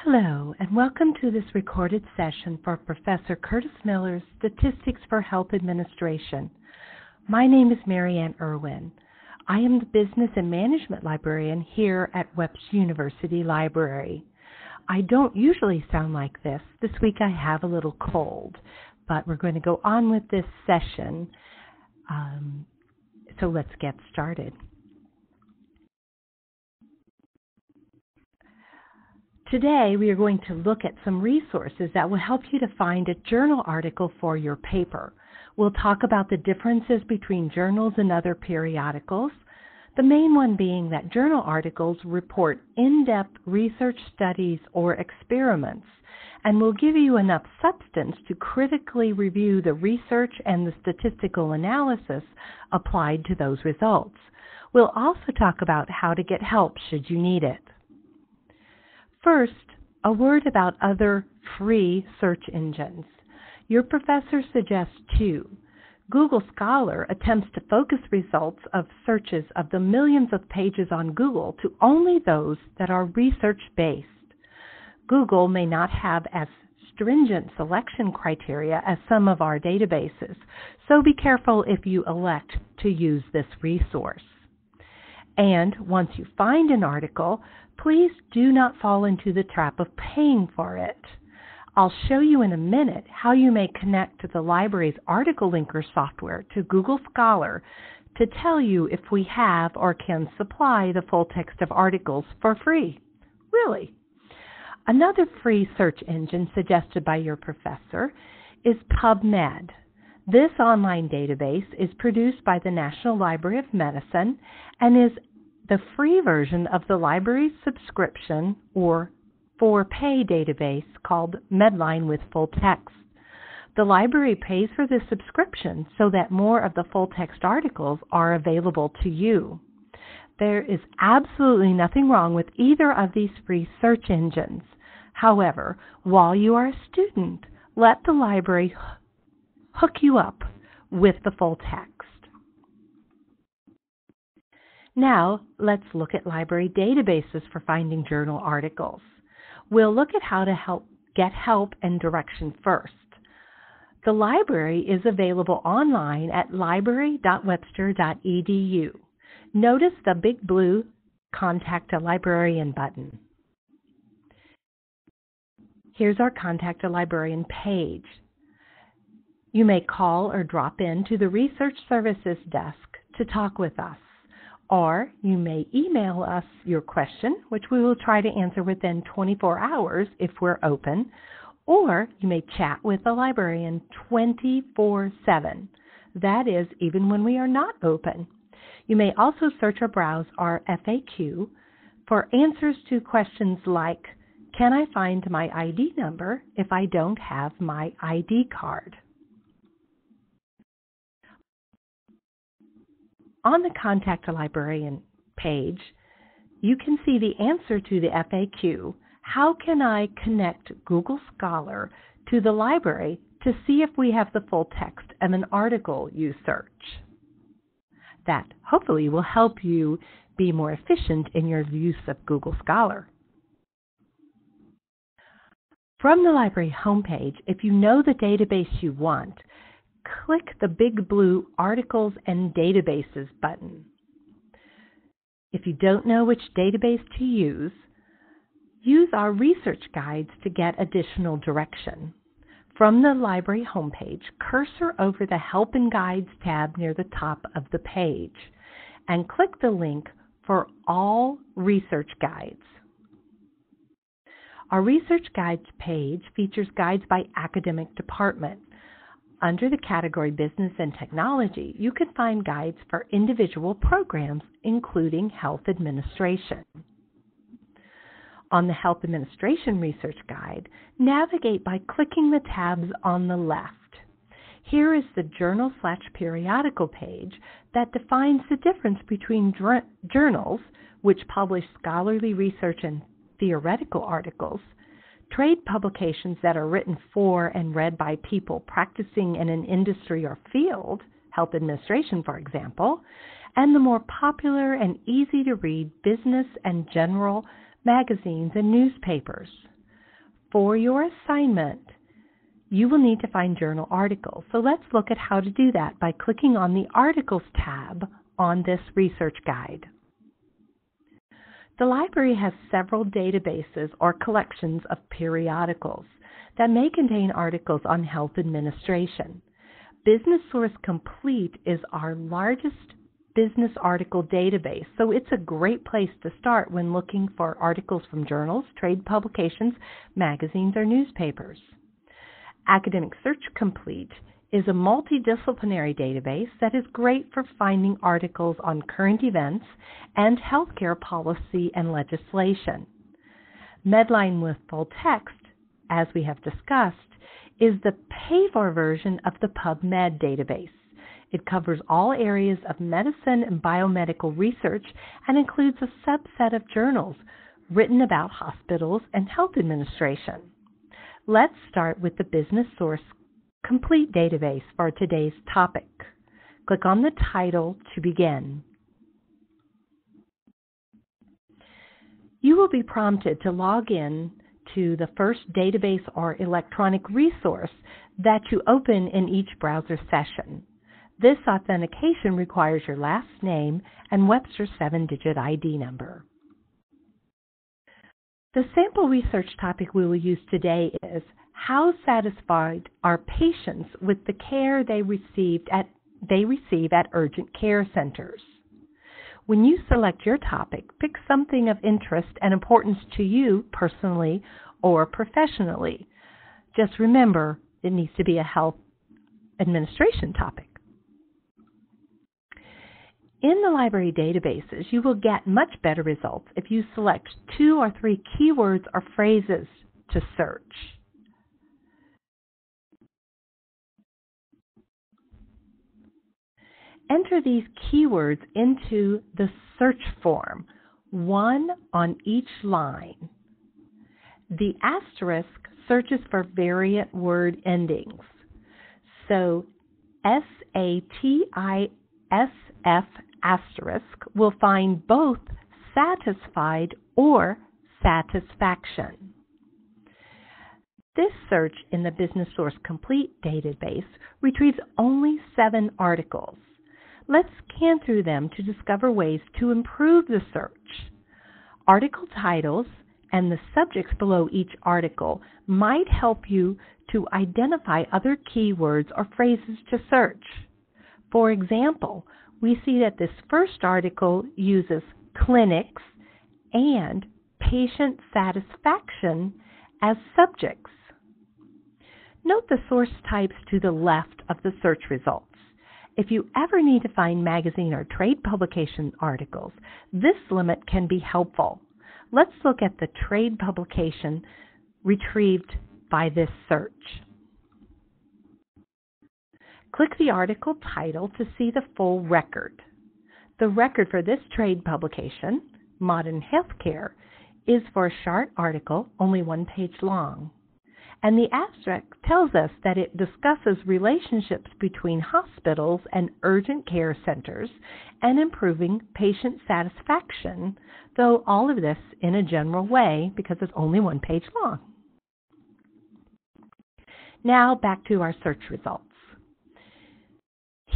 Hello, and welcome to this recorded session for Professor Curtis Miller's Statistics for Health Administration. My name is MaErwin. I am the Business and Management Librarian here at Webster University Library. I don't usually sound like this. This week I have a little cold, but we're going to go on with this session. So let's get started. Today, we are going to look at some resources that will help you to find a journal article for your paper. We'll talk about the differences between journals and other periodicals, the main one being that journal articles report in-depth research studies or experiments and will give you enough substance to critically review the research and the statistical analysis applied to those results. We'll also talk about how to get help should you need it. First, a word about other free search engines. Your professor suggests two. Google Scholar attempts to focus results of searches of the millions of pages on Google to only those that are research-based. Google may not have as stringent selection criteria as some of our databases, so be careful if you elect to use this resource. And once you find an article, please do not fall into the trap of paying for it. I'll show you in a minute how you may connect to the library's article linker software to Google Scholar to tell you if we have or can supply the full text of articles for free. Really. Another free search engine suggested by your professor is PubMed. This online database is produced by the National Library of Medicine and is the free version of the library's subscription or for-pay database called Medline with full text. The library pays for this subscription so that more of the full-text articles are available to you. There is absolutely nothing wrong with either of these free search engines. However, while you are a student, let the library hook you up with the full text. Now, let's look at library databases for finding journal articles. We'll look at how to get help and direction first. The library is available online at library.webster.edu. Notice the big blue Contact a Librarian button. Here's our Contact a Librarian page. You may call or drop in to the Research Services desk to talk with us, or you may email us your question, which we will try to answer within 24 hours if we're open, or you may chat with the librarian 24/7. That is, even when we are not open. You may also search or browse our FAQ for answers to questions like, can I find my ID number if I don't have my ID card? On the Contact a Librarian page, you can see the answer to the FAQ, how can I connect Google Scholar to the library to see if we have the full text of an article you search? That hopefully will help you be more efficient in your use of Google Scholar. From the library homepage, if you know the database you want, click the big blue Articles and Databases button. If you don't know which database to use our research guides to get additional direction. From the library homepage, cursor over the Help and Guides tab near the top of the page and click the link for All Research Guides. Our Research Guides page features guides by academic department. Under the category Business and Technology, you can find guides for individual programs, including Health Administration. On the Health Administration Research Guide, navigate by clicking the tabs on the left. Here is the Journal/Periodical page that defines the difference between journals, which publish scholarly research and theoretical articles, trade publications that are written for and read by people practicing in an industry or field, health administration, for example, and the more popular and easy-to-read business and general magazines and newspapers. For your assignment, you will need to find journal articles. So let's look at how to do that by clicking on the Articles tab on this research guide. The library has several databases or collections of periodicals that may contain articles on health administration. Business Source Complete is our largest business article database, so it's a great place to start when looking for articles from journals, trade publications, magazines, or newspapers. Academic Search Complete is a multidisciplinary database that is great for finding articles on current events and healthcare policy and legislation. Medline with Full Text, as we have discussed, is the paid-for version of the PubMed database. It covers all areas of medicine and biomedical research and includes a subset of journals written about hospitals and health administration. Let's start with the Business Source Complete database for today's topic. Click on the title to begin. You will be prompted to log in to the first database or electronic resource that you open in each browser session. This authentication requires your last name and Webster 7-digit ID number. The sample research topic we will use today is how satisfied are patients with the care they receive at urgent care centers. When you select your topic, pick something of interest and importance to you personally or professionally. Just remember, it needs to be a health administration topic. In the library databases, you will get much better results if you select 2 or 3 keywords or phrases to search. Enter these keywords into the search form, 1 on each line. The asterisk searches for variant word endings. So SATISF asterisk will find both satisfied or satisfaction. This search in the Business Source Complete database retrieves only 7 articles. Let's scan through them to discover ways to improve the search. Article titles and the subjects below each article might help you to identify other keywords or phrases to search. For example, we see that this first article uses clinics and patient satisfaction as subjects. Note the source types to the left of the search results. If you ever need to find magazine or trade publication articles, this limit can be helpful. Let's look at the trade publication retrieved by this search. Click the article title to see the full record. The record for this trade publication, Modern Healthcare, is for a short article, only 1 page long. And the abstract tells us that it discusses relationships between hospitals and urgent care centers and improving patient satisfaction, though all of this in a general way because it's only 1 page long. Now back to our search results.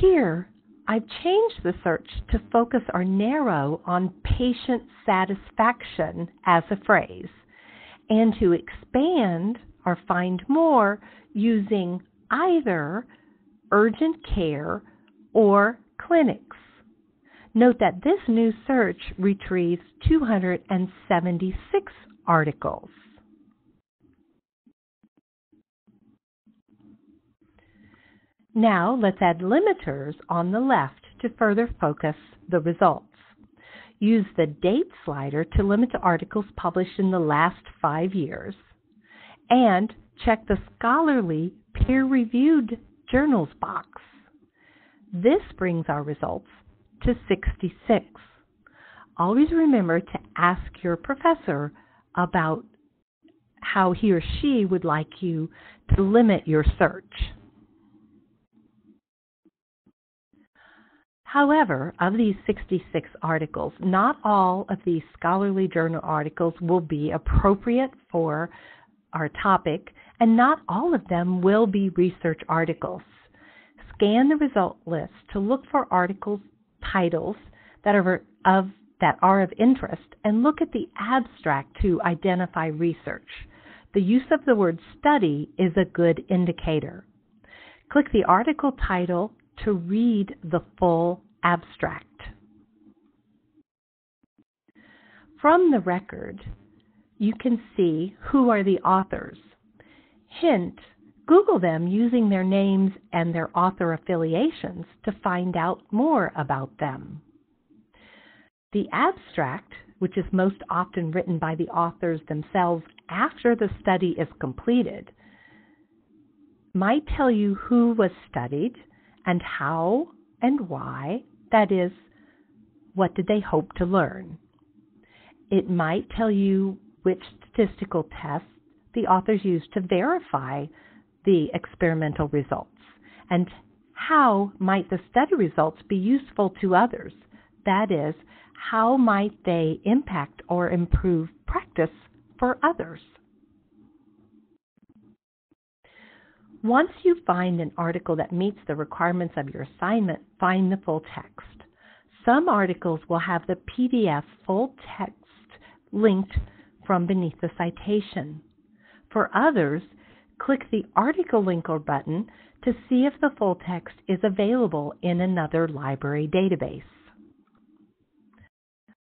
Here, I've changed the search to focus or narrow on patient satisfaction as a phrase and to expand or find more using either urgent care or clinics. Note that this new search retrieves 276 articles. Now let's add limiters on the left to further focus the results. Use the date slider to limit to articles published in the last 5 years. And check the scholarly peer-reviewed journals box. This brings our results to 66. Always remember to ask your professor about how he or she would like you to limit your search. However, of these 66 articles, not all of these scholarly journal articles will be appropriate for our topic, and not all of them will be research articles. Scan the result list to look for article titles that are of interest, and look at the abstract to identify research. The use of the word study is a good indicator. Click the article title to read the full abstract. From the record, you can see who are the authors. Hint, Google them using their names and their author affiliations to find out more about them. The abstract, which is most often written by the authors themselves after the study is completed, might tell you who was studied and how and why, that is, what did they hope to learn. It might tell you which statistical tests the authors used to verify the experimental results, and how might the study results be useful to others, that is, how might they impact or improve practice for others. Once you find an article that meets the requirements of your assignment, find the full text. Some articles will have the PDF full text linked from beneath the citation. For others, click the article linker button to see if the full text is available in another library database.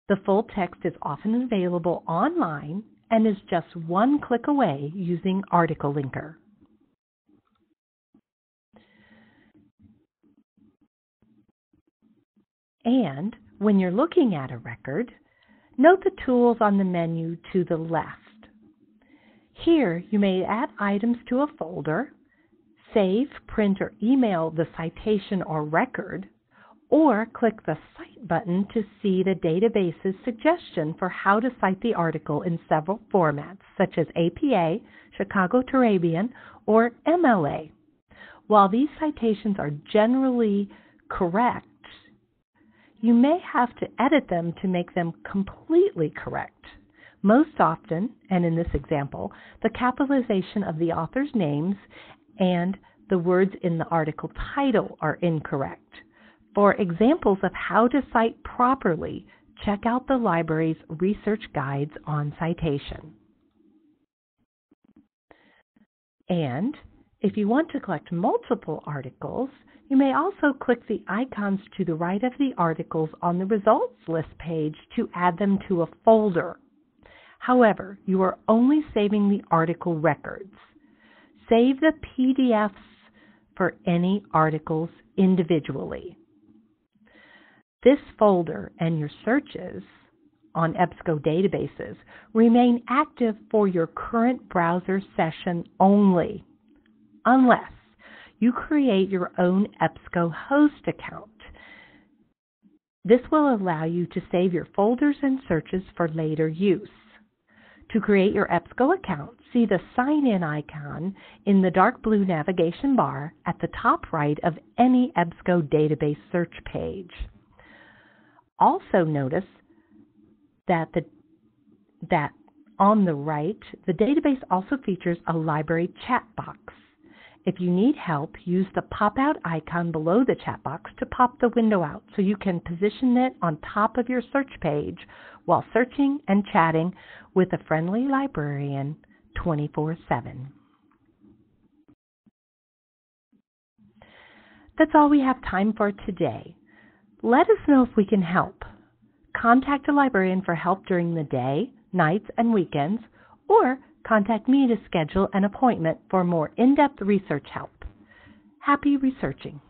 The full text is often available online and is just one click away using Article Linker. And when you're looking at a record, note the tools on the menu to the left. Here, you may add items to a folder, save, print, or email the citation or record, or click the Cite button to see the database's suggestion for how to cite the article in several formats, such as APA, Chicago Turabian, or MLA. While these citations are generally correct, you may have to edit them to make them completely correct. Most often, and in this example, the capitalization of the author's names and the words in the article title are incorrect. For examples of how to cite properly, check out the library's research guides on citation. And if you want to collect multiple articles, you may also click the icons to the right of the articles on the results list page to add them to a folder. However, you are only saving the article records. Save the PDFs for any articles individually. This folder and your searches on EBSCO databases remain active for your current browser session only, unless you create your own EBSCO host account. This will allow you to save your folders and searches for later use. To create your EBSCO account, see the Sign In icon in the dark blue navigation bar at the top right of any EBSCO database search page. Also notice that on the right, the database also features a library chat box. If you need help, use the pop-out icon below the chat box to pop the window out so you can position it on top of your search page while searching and chatting with a friendly librarian 24/7. That's all we have time for today. Let us know if we can help. Contact a librarian for help during the day, nights, and weekends, or contact me to schedule an appointment for more in-depth research help. Happy researching!